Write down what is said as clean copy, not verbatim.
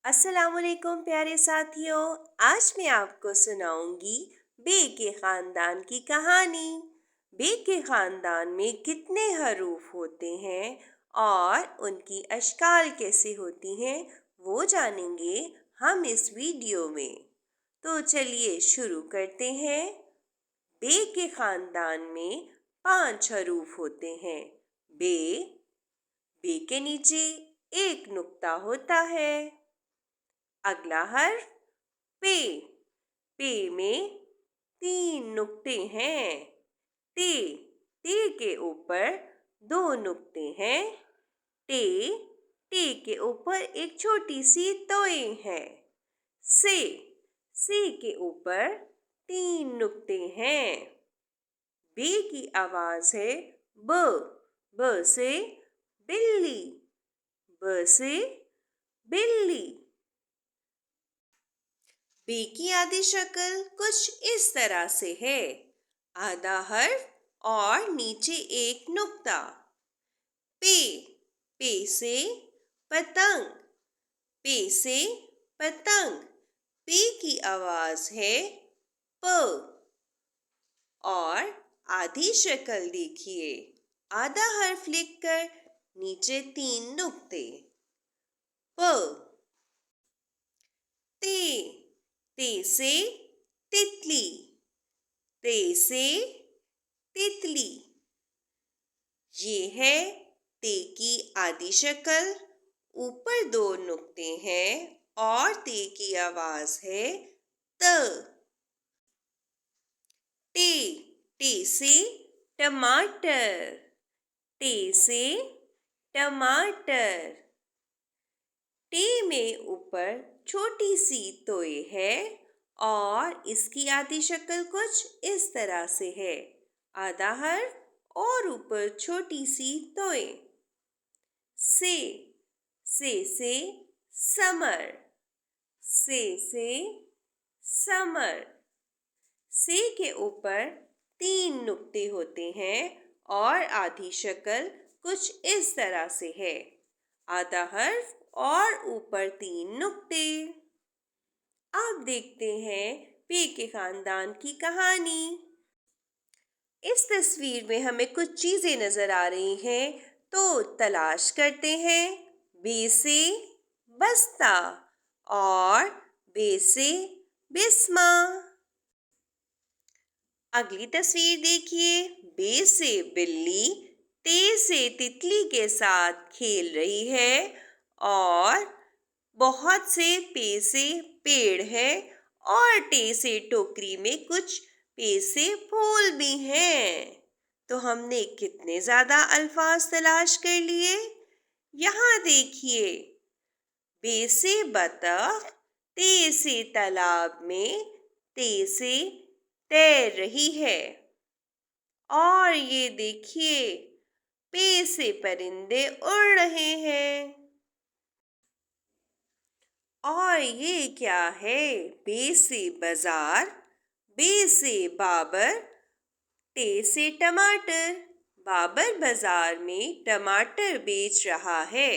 अस्सलामुअलैकुम प्यारे साथियों। आज मैं आपको सुनाऊंगी बे के ख़ानदान की कहानी। बे के ख़ानदान में कितने हरूफ होते हैं और उनकी अशकाल कैसे होती हैं वो जानेंगे हम इस वीडियो में। तो चलिए शुरू करते हैं। बे के ख़ानदान में 5 हरूफ होते हैं। बे, बे के नीचे एक नुक्ता होता है। अगला हर्फ पे। पे में 3 नुक्ते हैं। टे, टे के ऊपर 2 नुक्ते हैं। टे, टे के ऊपर एक छोटी सी तोय है। से, से के ऊपर 3 नुक्ते हैं। बे की आवाज है ब। ब से बिल्ली। ब से बिल्ली। बे की आधी शक्ल कुछ इस तरह से है। आधा हर्फ और नीचे एक नुक्ता। पे, पे से पतंग। पे से पतंग। पे की आवाज है प। और आधी शक्ल देखिए। आधा हर्फ लिखकर नीचे 3 नुक्ते। प। ते, ते से तितली। ते से तितली। ये है ते की आधी शक्ल। ऊपर 2 नुक्ते हैं और ते की आवाज है त। टे, टे से टमाटर। टे से टमाटर। टे में ऊपर छोटी सी तोय है और इसकी आधी शक्ल कुछ इस तरह से है। आधा हर्फ और ऊपर छोटी सी तोय। से, से समर। से समर। से के ऊपर 3 नुक्ते होते हैं और आधी शक्ल कुछ इस तरह से है। आधा हर्फ और ऊपर 3 नुक्ते। अब देखते हैं पे के ख़ानदान की कहानी। इस तस्वीर में हमें कुछ चीजें नजर आ रही हैं, तो तलाश करते हैं। बे से बस्ता और बे से बिस्मा। अगली तस्वीर देखिए। बे से बिल्ली ते से तितली के साथ खेल रही है और बहुत से पे से पेड़ है और टे से टोकरी में कुछ पे से फूल भी हैं। तो हमने कितने ज्यादा अल्फाज तलाश कर लिए। यहाँ देखिए। बे से बतख ते से तालाब में ते से तैर रही है। और ये देखिए पे से परिंदे उड़ रहे हैं। और ये क्या है। बे से बाजार, बे से बाबर, टे से टमाटर। बाबर बाजार में टमाटर बेच रहा है।